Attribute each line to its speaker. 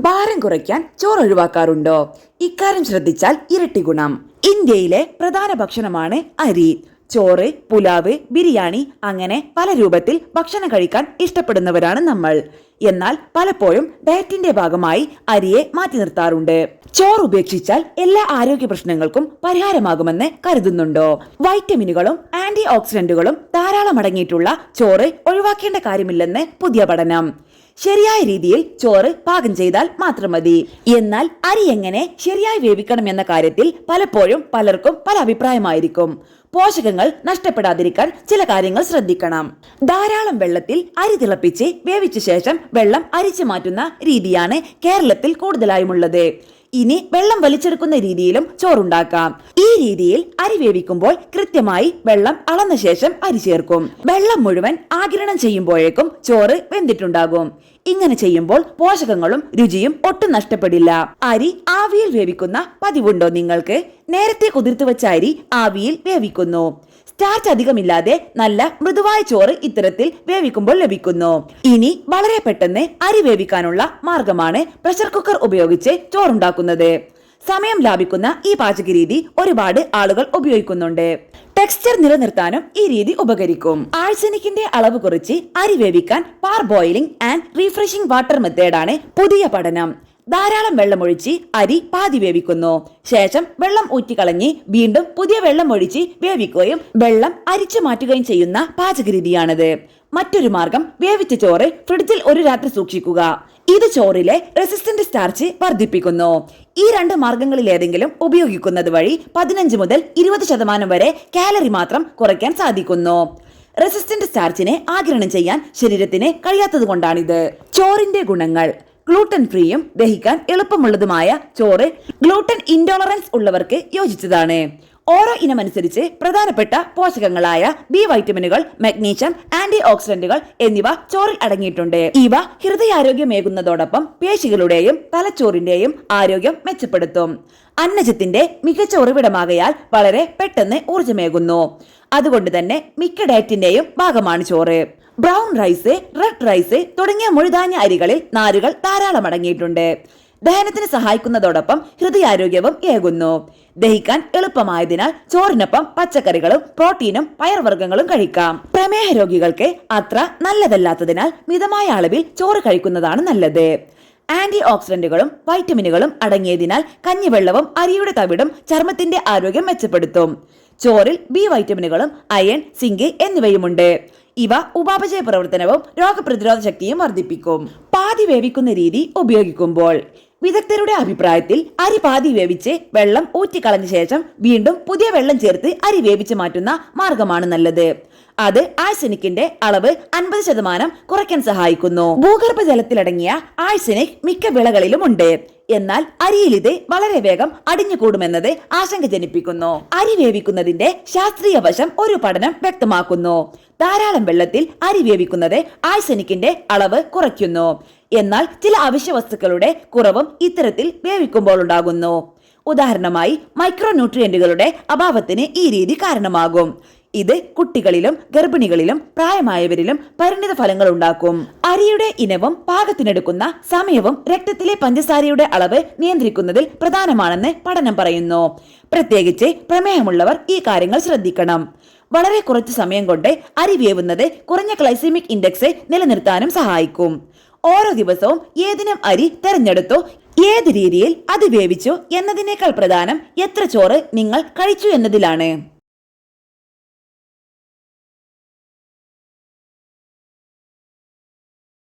Speaker 1: ഭാരം കുറയ്ക്കാൻ ചോറ് ഒഴിവാക്കാറുണ്ടോ? ഇക്കാര്യം ശ്രദ്ധിച്ചാൽ ഇരട്ടി ഗുണം. ഇന്ത്യയിലെ പ്രധാന ഭക്ഷണമാണ് അരി. ചോറ്, പുലാവ്, ബിരിയാണി അങ്ങനെ പല രൂപത്തിൽ ഭക്ഷണം കഴിക്കാൻ ഇഷ്ടപ്പെടുന്നവരാണ് നമ്മൾ. എന്നാൽ പലപ്പോഴും ഡയറ്റിന്റെ ഭാഗമായി അരിയെ മാറ്റി നിർത്താറുണ്ട്. ചോറ് ഉപേക്ഷിച്ചാൽ എല്ലാ ആരോഗ്യ പ്രശ്നങ്ങൾക്കും പരിഹാരമാകുമെന്ന് കരുതുന്നുണ്ടോ? വൈറ്റമിനുകളും ആന്റി ഓക്സിഡന്റുകളും ധാരാളം അടങ്ങിയിട്ടുള്ള ചോറ് ഒഴിവാക്കേണ്ട കാര്യമില്ലെന്ന് പുതിയ പഠനം. ശരിയായ രീതിയിൽ ചോറ് പാകം ചെയ്താൽ മാത്രം മതി. എന്നാൽ അരി എങ്ങനെ ശരിയായി വേവിക്കണം എന്ന കാര്യത്തിൽ പലപ്പോഴും പലർക്കും പല അഭിപ്രായമായിരിക്കും. പോഷകങ്ങൾ നഷ്ടപ്പെടാതിരിക്കാൻ ചില കാര്യങ്ങൾ ശ്രദ്ധിക്കണം. ധാരാളം വെള്ളത്തിൽ അരി തിളപ്പിച്ച് വേവിച്ച ശേഷം വെള്ളം അരിച്ചു മാറ്റുന്ന രീതിയാണ് കേരളത്തിൽ കൂടുതലായുമുള്ളത്. ഇനി വെള്ളം വലിച്ചെടുക്കുന്ന രീതിയിലും ചോറുണ്ടാക്കാം. ഈ രീതിയിൽ അരി വേവിക്കുമ്പോൾ കൃത്യമായി വെള്ളം അളന്ന ശേഷം അരി ചേർക്കും. വെള്ളം മുഴുവൻ ആഗിരണം ചെയ്യുമ്പോഴേക്കും ചോറ് വെന്തിട്ടുണ്ടാകും. ഇങ്ങനെ ചെയ്യുമ്പോൾ പോഷകങ്ങളും രുചിയും ഒട്ടും നഷ്ടപ്പെടില്ല. അരി ആവിയിൽ വേവിക്കുന്ന പതിവുണ്ടോ നിങ്ങൾക്ക്? നേരത്തെ കുതിർത്തു വെച്ച അരി ആവിയിൽ വേവിക്കുന്നു. സ്റ്റാർച്ച് അധികമില്ലാതെ നല്ല മൃദുവായ ചോറ് ഇത്തരത്തിൽ വേവിക്കുമ്പോൾ ലഭിക്കുന്നു. ഇനി വളരെ പെട്ടെന്ന് അരി വേവിക്കാനുള്ള മാർഗമാണ് പ്രഷർ കുക്കർ ഉപയോഗിച്ച് ചോറുണ്ടാക്കുന്നത്. സമയം ലാഭിക്കുന്ന ഈ പാചക രീതി ഒരുപാട് ആളുകൾ ഉപയോഗിക്കുന്നുണ്ട്. ടെക്സ്ചർ നിലനിർത്താനും ഈ രീതി ഉപകരിക്കും. ആഴ്സനിക്കിന്റെ അളവ് കുറച്ച് അരി വേവിക്കാൻ പാർ ബോയിലിംഗ് ആൻഡ് റീഫ്രഷിംഗ് വാട്ടർ മെത്തേഡാണ് പുതിയ പഠനം. ധാരാളം വെള്ളമൊഴിച്ച് അരി പാതി വേവിക്കുന്നു. ശേഷം വെള്ളം ഊറ്റിക്കളഞ്ഞ് വീണ്ടും പുതിയ വെള്ളം ഒഴിച്ച് വേവിക്കുകയും വെള്ളം അരിച്ചു മാറ്റുകയും ചെയ്യുന്ന പാചകരീതിയാണിത്. മറ്റൊരു മാർഗം വേവിച്ച ചോറ് ഫ്രിഡ്ജിൽ ഒരു രാത്രി സൂക്ഷിക്കുക. ഇത് ചോറിലെ റെസിസ്റ്റന്റ് സ്റ്റാർച്ച് വർദ്ധിപ്പിക്കുന്നു. ഈ രണ്ട് മാർഗങ്ങളിൽ ഏതെങ്കിലും ഉപയോഗിക്കുന്നത് വഴി 15 മുതൽ 20% വരെ കാലറി മാത്രം കുറയ്ക്കാൻ സാധിക്കുന്നു. റെസിസ്റ്റന്റ് സ്റ്റാർച്ചിനെ ആഗിരണം ചെയ്യാൻ ശരീരത്തിന് കഴിയാത്തത് കൊണ്ടാണിത്. ചോറിന്റെ ഗുണങ്ങൾ: ഗ്ലൂട്ടൻ ഫ്രീയും ദഹിക്കാൻ എളുപ്പമുള്ളതുമായ ചോറ് ഗ്ലൂട്ടൻ ഇൻടോളറൻസ് ഉള്ളവർക്ക് യോജിച്ചതാണ്. ഓരോ ഇനമനുസരിച്ച് പ്രധാനപ്പെട്ട പോഷകങ്ങളായ ബി വൈറ്റമിനുകൾ, മഗ്നീഷ്യം, ആന്റി ഓക്സിഡന്റുകൾ എന്നിവ ചോറിൽ അടങ്ങിയിട്ടുണ്ട്. ഇവ ഹൃദയാരോഗ്യമേകുന്നതോടൊപ്പം പേശികളുടെയും തലച്ചോറിന്റെയും ആരോഗ്യം മെച്ചപ്പെടുത്തും. അന്നജത്തിന്റെ മികച്ച ഉറവിടമാകയാൽ വളരെ പെട്ടെന്ന് ഊർജ്ജമേകുന്നു. അതുകൊണ്ട് തന്നെ മിക്ക ഡയറ്റിന്റെയും ഭാഗമാണ് ചോറ്. ബ്രൗൺ റൈസ്, റെഡ് റൈസ് തുടങ്ങിയ മുഴുധാന്യ അരികളിൽ നാരുകൾ ധാരാളം അടങ്ങിയിട്ടുണ്ട്. ദഹനത്തിന് സഹായിക്കുന്നതോടൊപ്പം ഹൃദയാരോഗ്യവും ഏകുന്നു. ദഹിക്കാൻ എളുപ്പമായതിനാൽ ചോറിനൊപ്പം പച്ചക്കറികളും പ്രോട്ടീനും പയർവർഗ്ഗങ്ങളും കഴിക്കാം. പ്രമേഹ രോഗികൾക്ക് അത്ര നല്ലതല്ലാത്തതിനാൽ മിതമായ അളവിൽ ചോറ് കഴിക്കുന്നതാണ് നല്ലത്. ആന്റി ഓക്സിഡന്റുകളും വൈറ്റമിനുകളും അടങ്ങിയതിനാൽ കഞ്ഞിവെള്ളവും അരിയുടെ തവിടും ചർമ്മത്തിന്റെ ആരോഗ്യം മെച്ചപ്പെടുത്തും. ചോറിൽ ബി വൈറ്റമിനുകളും അയൺ, സിങ്ക് എന്നിവയുമുണ്ട്. ഇവ ഉപാപചയ പ്രവർത്തനവും രോഗപ്രതിരോധ ശക്തിയും വർദ്ധിപ്പിക്കും. പാതി വേവിക്കുന്ന രീതി ഉപയോഗിക്കുമ്പോൾ വിദഗ്ധരുടെ അഭിപ്രായത്തിൽ അരി പാതി വേവിച്ച് വെള്ളം ഊറ്റിക്കളഞ്ഞ ശേഷം വീണ്ടും പുതിയ വെള്ളം ചേർത്ത് അരി വേവിച്ച് മാറ്റുന്ന മാർഗമാണ് നല്ലത്. അത് ആഴ്സനിക്കിന്റെ അളവ് 50% കുറയ്ക്കാൻ സഹായിക്കുന്നു. ഭൂഗർഭജലത്തിലടങ്ങിയ ആഴ്സനിക് മിക്ക വിളകളിലും ഉണ്ട്. എന്നാൽ അരിയിൽ ഇത് വളരെ വേഗം അടിഞ്ഞുകൂടുമെന്നത് ആശങ്ക ജനിപ്പിക്കുന്നു. അരി വേവിക്കുന്നതിന്റെ ശാസ്ത്രീയ വശം ഒരു പഠനം വ്യക്തമാക്കുന്നു. ധാരാളം വെള്ളത്തിൽ അരി വേവിക്കുന്നത് ആഴ്സനിക്കിന്റെ അളവ് കുറയ്ക്കുന്നു. എന്നാൽ ചില അവശ്യ വസ്തുക്കളുടെ കുറവും ഇത്തരത്തിൽ വേവിക്കുമ്പോൾ ഉണ്ടാകുന്നു. ഉദാഹരണമായി മൈക്രോ ന്യൂട്രിയന്റുകളുടെ അഭാവത്തിന് ഈ രീതി കാരണമാകും. ഇത് കുട്ടികളിലും ഗർഭിണികളിലും പ്രായമായവരിലും പരിണിത ഫലങ്ങൾ ഉണ്ടാക്കും. അരിയുടെ ഇനവും പാകത്തിനെടുക്കുന്ന സമയവും രക്തത്തിലെ പഞ്ചസാരയുടെ അളവ് നിയന്ത്രിക്കുന്നതിൽ പ്രധാനമാണെന്ന് പഠനം പറയുന്നു. പ്രത്യേകിച്ച് പ്രമേഹമുള്ളവർ ഈ കാര്യങ്ങൾ ശ്രദ്ധിക്കണം. വളരെ കുറച്ച് സമയം കൊണ്ട് അരി വേവുന്നത് കുറഞ്ഞ ഗ്ലൈസമിക് ഇൻഡെക്സ് നിലനിർത്താനും സഹായിക്കും. ഓരോ ദിവസവും ഏതിനം അരി തെരഞ്ഞെടുത്തോ ഏത് രീതിയിൽ അത് വേവിച്ചു എന്നതിനേക്കാൾ പ്രധാനം എത്ര ചോറ് നിങ്ങൾ കഴിച്ചു എന്നതിലാണ്.